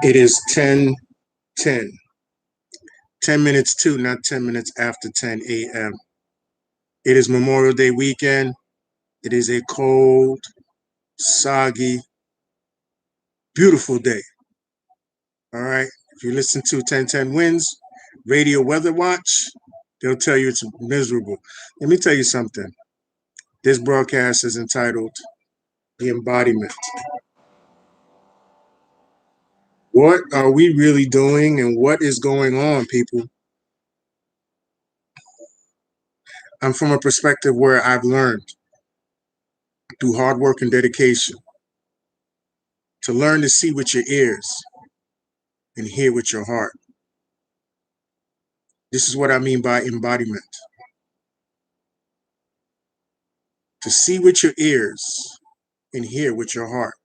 It is 10:10. 10 minutes to, not 10 minutes after 10 a.m. It is Memorial Day weekend. It is a cold, soggy, beautiful day. All right. If you listen to 1010 Winds, Radio Weather Watch, they'll tell you it's miserable. Let me tell you something. This broadcast is entitled The Embodiment. What are we really doing and what is going on, people? I'm from a perspective where I've learned through hard work and dedication to learn to see with your ears and hear with your heart. This is what I mean by embodiment. To see with your ears and hear with your heart.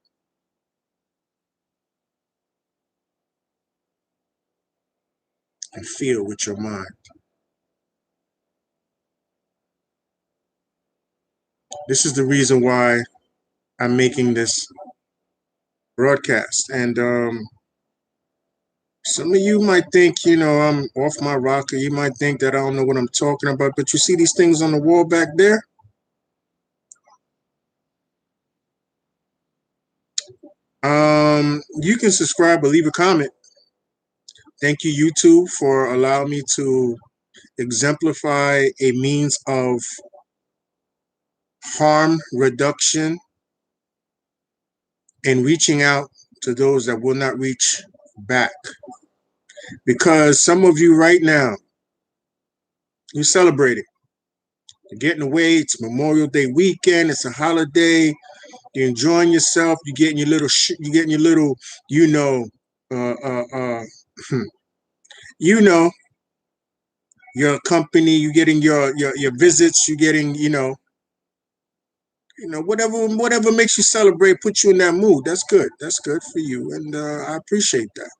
And feel with your mind. This is the reason why I'm making this broadcast. And some of you might think, I'm off my rocker. You might think that I don't know what I'm talking about. But you see these things on the wall back there? You can subscribe or leave a comment. Thank you, YouTube, for allowing me to exemplify a means of harm reduction and reaching out to those that will not reach back. Because some of you right now, you're celebrating. You're getting away. It's Memorial Day weekend. It's a holiday. You're enjoying yourself. You're getting your little, uh, uh, uh, you know, your company. You're getting your visits. You're getting, whatever makes you celebrate, put you in that mood. That's good. That's good for you, and I appreciate that.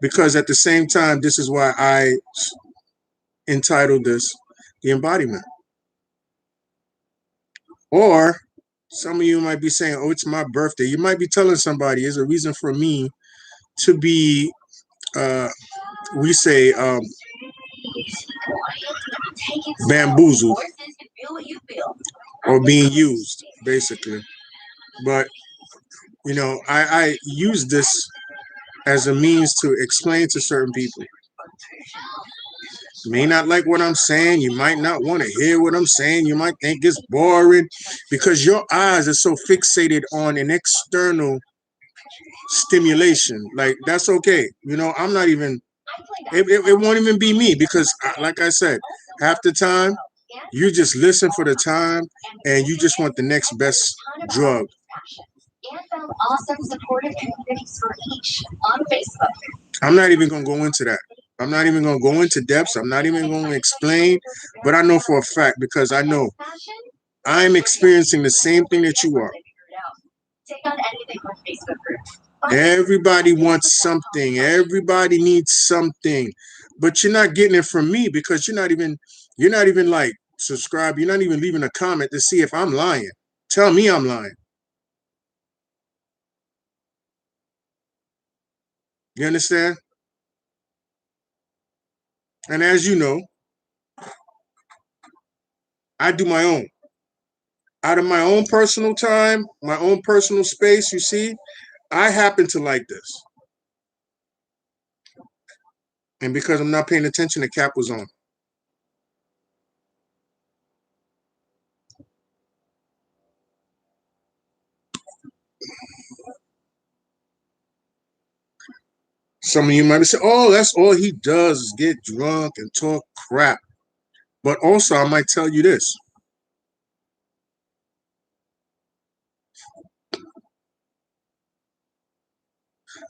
Because at the same time, this is why I entitled this "The Embodiment." Or some of you might be saying, "Oh, it's my birthday." You might be telling somebody, "It's a reason for me to be," we say, bamboozled or being used, basically. But I use this as a means to explain to certain people. You may not like what I'm saying. You might not want to hear what I'm saying. You might think it's boring because your eyes are so fixated on an external stimulation. Like, that's okay. I'm not even, it won't even be me because, like I said, half the time you just listen for the time and you just want the next best drug. I'm not even going to go into that. I'm not even going to go into depths. I'm not even going to explain. But I know for a fact, because I know I'm experiencing the same thing that you are. Everybody wants something. Everybody needs something. But you're not getting it from me because you're not even like subscribe. You're not even leaving a comment to see if I'm lying. Tell me I'm lying. You understand? And as you know, I do my own. Out of my own personal time, my own personal space, you see, I happen to like this. And because I'm not paying attention, the cap was on. Some of you might say, oh, that's all he does is get drunk and talk crap. But also, I might tell you this.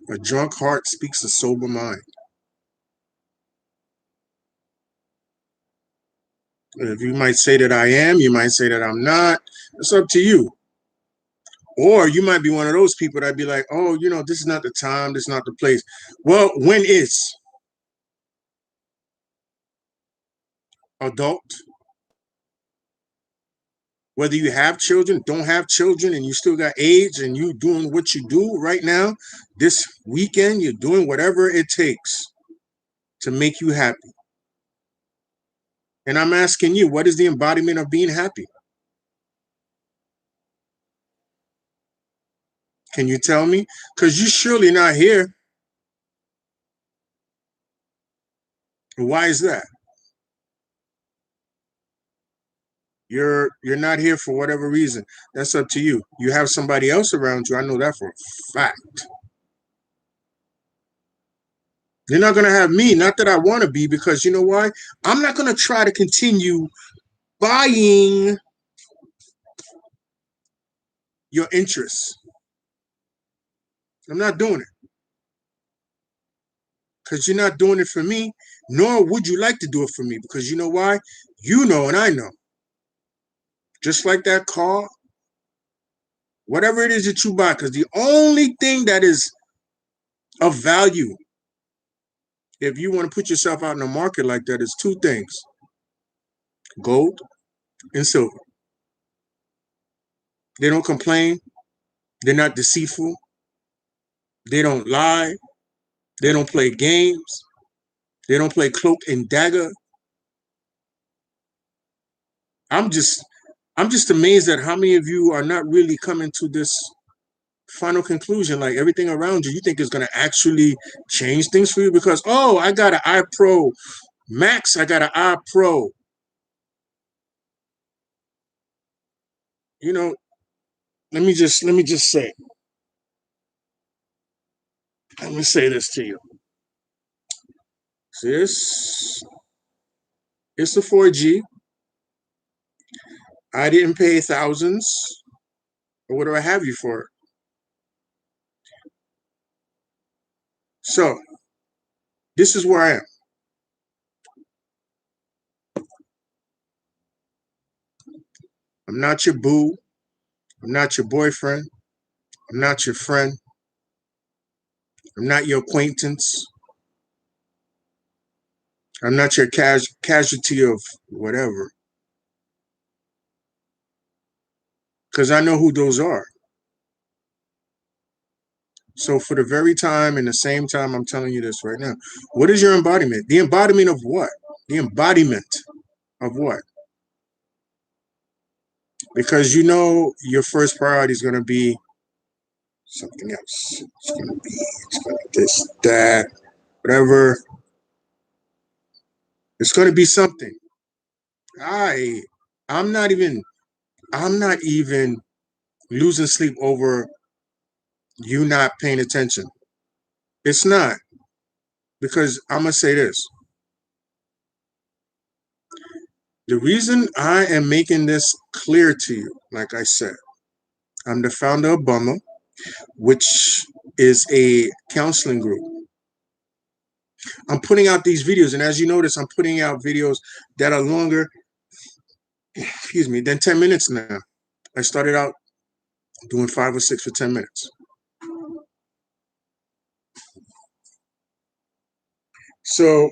A drunk heart speaks a sober mind. If you might say that I am, you might say that I'm not. It's up to you. Or you might be one of those people that be like, oh, this is not the time, this is not the place. Well, when is? Adult? Whether you have children, don't have children, and you still got age and you doing what you do right now, this weekend, you're doing whatever it takes to make you happy. And I'm asking you, what is the embodiment of being happy? Can you tell me? Because you're surely not here. Why is that? You're not here for whatever reason. That's up to you. You have somebody else around you. I know that for a fact. You're not gonna have me. Not that I want to be, because you know why? I'm not gonna try to continue buying your interests. I'm not doing it because you're not doing it for me, nor would you like to do it for me, because you know why? You know and I know. Just like that car, whatever it is that you buy, because the only thing that is of value, if you want to put yourself out in the market like that, is two things: gold and silver. They don't complain, they're not deceitful, they don't lie, they don't play games, they don't play cloak and dagger. I'm just I'm just amazed at how many of you are not really coming to this final conclusion. Like everything around you think is going to actually change things for you, because oh, I got an iPro Max, I got an iPro. You know, let me just say, let me say this to you. So this it's the 4G. I didn't pay thousands or what do I have you for. So this is where I am. I'm not your boo. I'm not your boyfriend. I'm not your friend. I'm not your acquaintance. I'm not your casualty of whatever. Because I know who those are. So for the very time and the same time I'm telling you this right now, what is your embodiment? The embodiment of what? The embodiment of what? Because you know your first priority is going to be something else. It's going to be this, that, whatever. It's going to be something. I, I'm not even, I'm not even losing sleep over you not paying attention. It's not, because I'm gonna say this. The reason I am making this clear to you, like I said, I'm the founder of B.U.M.M.A, which is a counseling group. I'm putting out these videos, and as you notice, I'm putting out videos that are longer, excuse me, than 10 minutes now. I started out doing 5 or 6 for 10 minutes. So,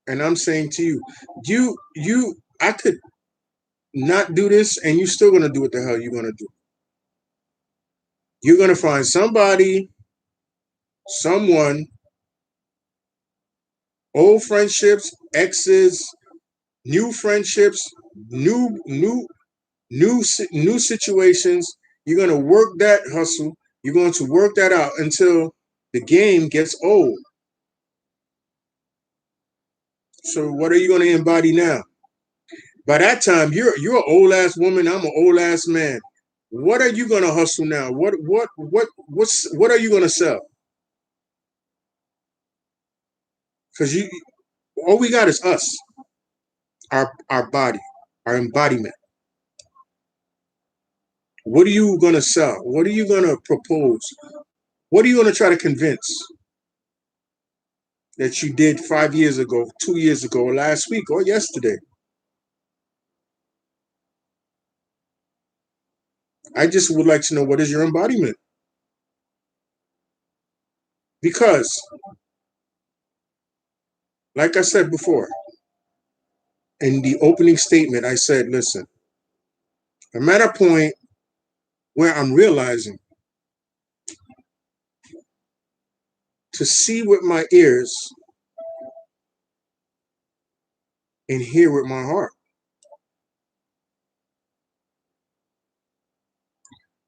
and I'm saying to you, I could not do this, and you're still gonna do what the hell you're gonna do. You're gonna find somebody, someone, old friendships, exes, new friendships, new situations. You're going to work that hustle. You're going to work that out until the game gets old. So what are you going to embody now? By that time, you're an old ass woman. I'm an old ass man. What are you going to hustle now? What are you going to sell? Because you all we got is us, our body, our embodiment. What are you going to sell? What are you going to propose? What are you going to try to convince that you did 5 years ago, 2 years ago, or last week, or yesterday? I just would like to know, what is your embodiment? Because, like I said before, in the opening statement, I said, listen, I'm at a point where I'm realizing to see with my ears and hear with my heart.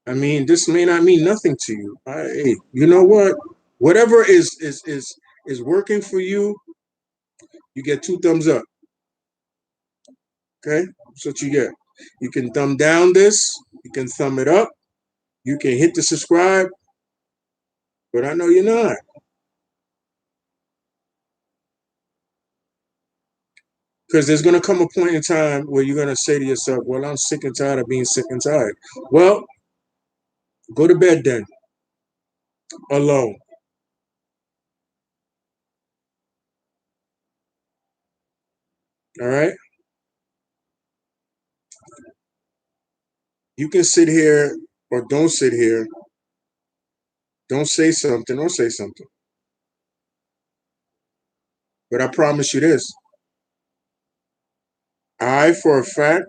I mean, this may not mean nothing to you. Hey, you know what? Whatever is working for you, you get 2 thumbs up. Okay, that's what you get. You can thumb down this. You can thumb it up. You can hit the subscribe. But I know you're not, because there's gonna come a point in time where you're gonna say to yourself, "Well, I'm sick and tired of being sick and tired." Well, go to bed then, alone. All right. You can sit here or don't sit here. Don't say something or say something. But I promise you this: I, for a fact,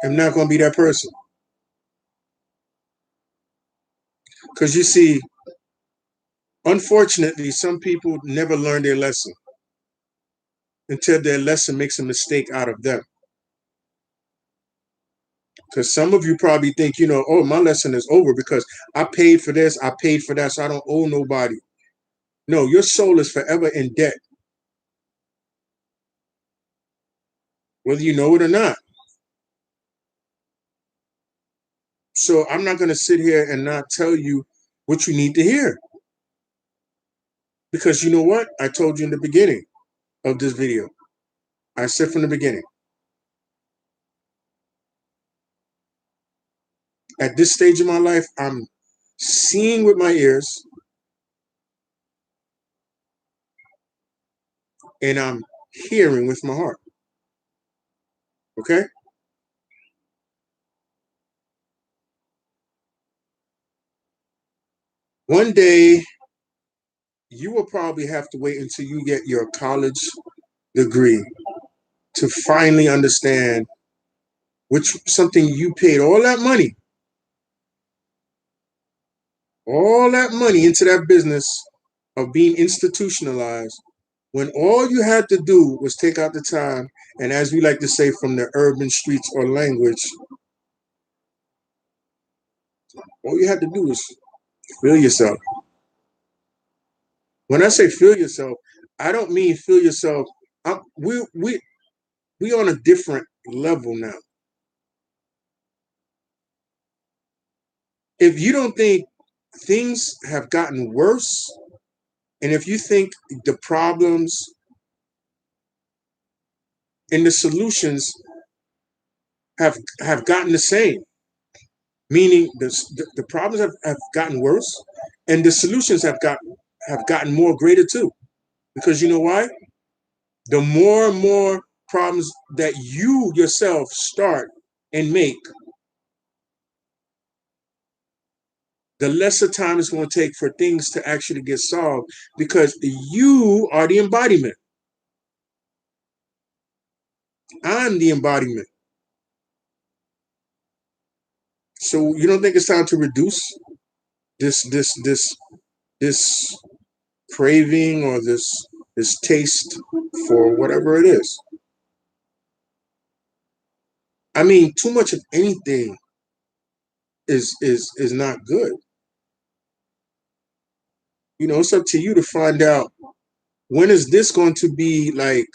am not gonna be that person. Because you see, unfortunately, some people never learn their lesson until their lesson makes a mistake out of them. Because some of you probably think, oh, my lesson is over because I paid for this, I paid for that, so I don't owe nobody. No, your soul is forever in debt, whether you know it or not. So I'm not going to sit here and not tell you what you need to hear. Because you know what? I told you in the beginning of this video. I said from the beginning, at this stage of my life, I'm seeing with my ears and I'm hearing with my heart. Okay? One day, you will probably have to wait until you get your college degree to finally understand which something you paid all that money into that business of being institutionalized, when all you had to do was take out the time, and as we like to say from the urban streets or language, all you had to do was feel yourself. When I say feel yourself, I don't mean feel yourself. We on a different level now. If you don't think things have gotten worse, and if you think the problems and the solutions have gotten the same, meaning the problems have gotten worse, and the solutions have gotten more greater too. Because you know why? The more and more problems that you yourself start and make, the lesser time it's going to take for things to actually get solved, because you are the embodiment. I'm the embodiment. So you don't think it's time to reduce this craving or this taste for whatever it is? I mean, too much of anything is not good. It's up to you to find out, when is this going to be like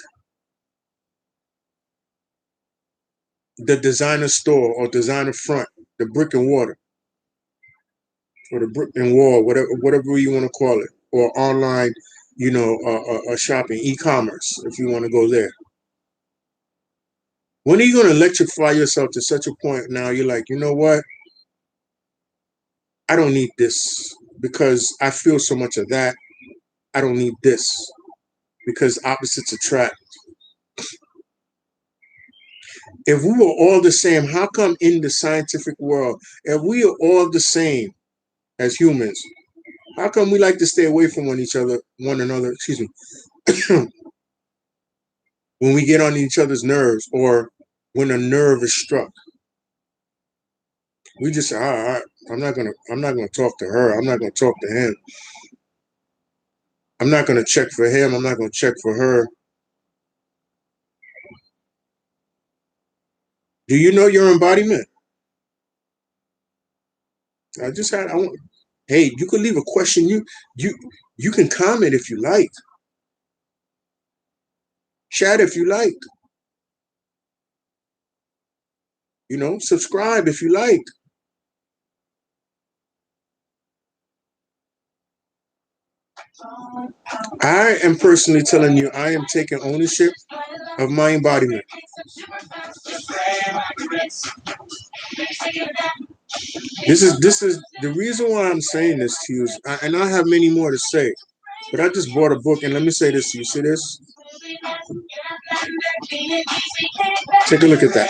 the designer store or designer front, the brick and mortar, or the brick and wall, whatever you want to call it, or online, shopping, e-commerce, if you want to go there. When are you going to electrify yourself to such a point now you're like, you know what? I don't need this because I feel so much of that. I don't need this because opposites attract. If we were all the same, how come in the scientific world, if we are all the same as humans, how come we like to stay away from one another, excuse me, when we get on each other's nerves, or when a nerve is struck. We just say, I'm not gonna talk to her. I'm not gonna talk to him. I'm not gonna check for him. I'm not gonna check for her. Do you know your embodiment? I want. Hey, you can leave a question. You you can comment if you like. Chat if you like. Subscribe if you like. I am personally telling you, I am taking ownership of my embodiment. This is the reason why I'm saying this to you, and I have many more to say, but I just bought a book, and let me say this to you. See this? Take a look at that.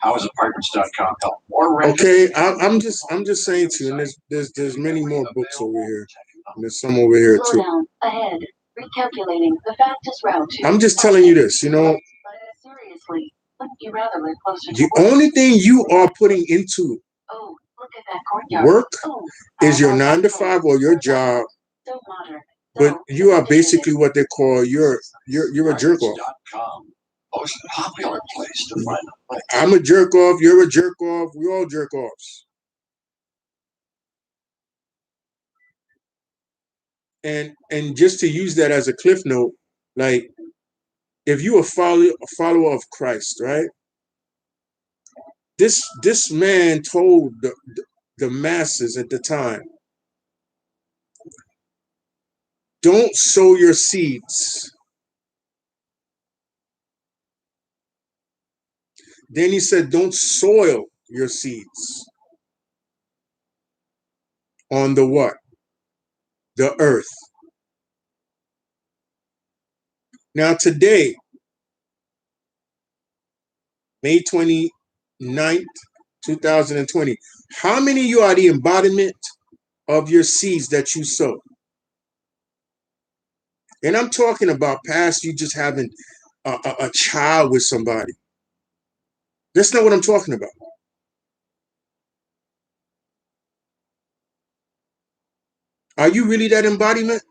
Howsapartments.com help? Okay, I'm just saying to you, and there's many more books over here, and there's some over here too. Slow down. Ahead. Recalculating the fastest route. I'm just telling you this, seriously, you rather live closer to the only thing you are putting into look at that courtyard. Work is your 9 to 5 or your job, but you are basically what they call you're a jerk off. Most popular place to find a place. I'm a jerk off. You're a jerk off. We all jerk offs. And just to use that as a cliff note, like if you a follower of Christ, right? This man told the masses at the time, don't sow your seeds. Then he said, don't soil your seeds on the what? The earth. Now today, May 29th, 2020, how many of you are the embodiment of your seeds that you sow? And I'm talking about past you just having a child with somebody. That's not what I'm talking about. Are you really that embodiment?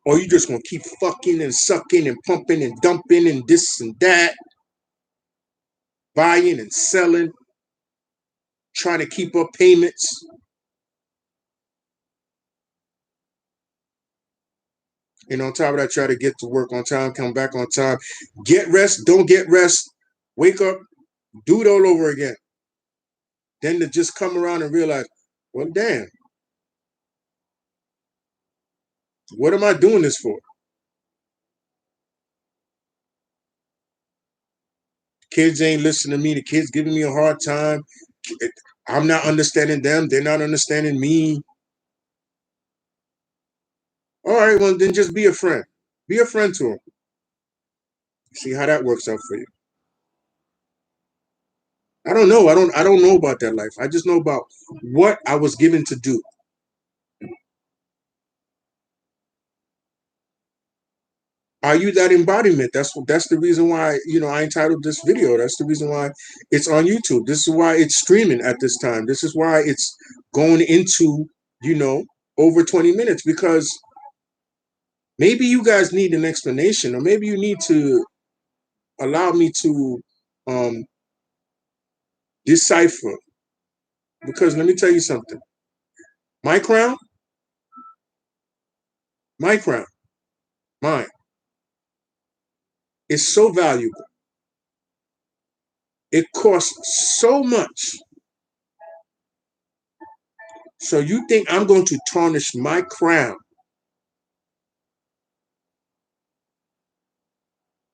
Or you just gonna keep fucking and sucking and pumping and dumping and this and that, buying and selling, trying to keep up payments? And on top of that, try to get to work on time, come back on time, get rest, don't get rest, wake up, do it all over again. Then to just come around and realize, well, damn, what am I doing this for? Kids ain't listening to me. The kids giving me a hard time. I'm not understanding them. They're not understanding me. All right, well, then just be a friend. Be a friend to them. See how that works out for you. I don't know. I don't know about that life. I just know about what I was given to do. Are you that embodiment? That's the reason why, I entitled this video. That's the reason why it's on YouTube. This is why it's streaming at this time. This is why it's going into, over 20 minutes, because maybe you guys need an explanation, or maybe you need to allow me to um, decipher. Because let me tell you something. My crown, my crown, mine, is so valuable. It costs so much. So you think I'm going to tarnish my crown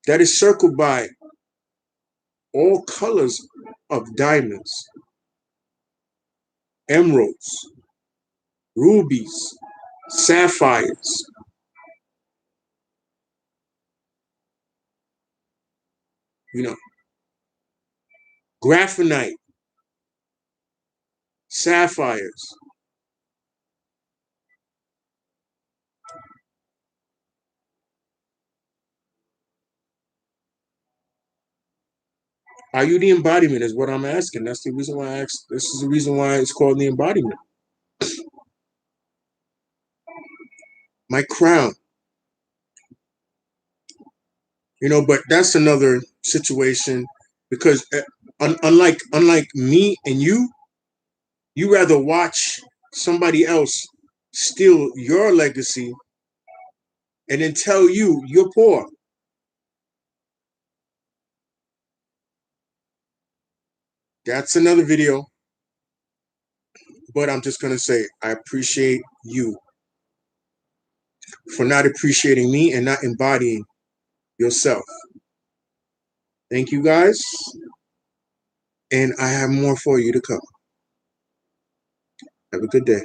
that is circled by all colors of diamonds, emeralds, rubies, sapphires, you know, graphite, sapphires, Are you the embodiment? Is what I'm asking. That's the reason why I asked. This is the reason why it's called the embodiment. My crown. But that's another situation because unlike me and you rather watch somebody else steal your legacy and then tell you you're poor. That's another video, but I'm just going to say I appreciate you for not appreciating me and not embodying yourself. Thank you guys, and I have more for you to come. Have a good day.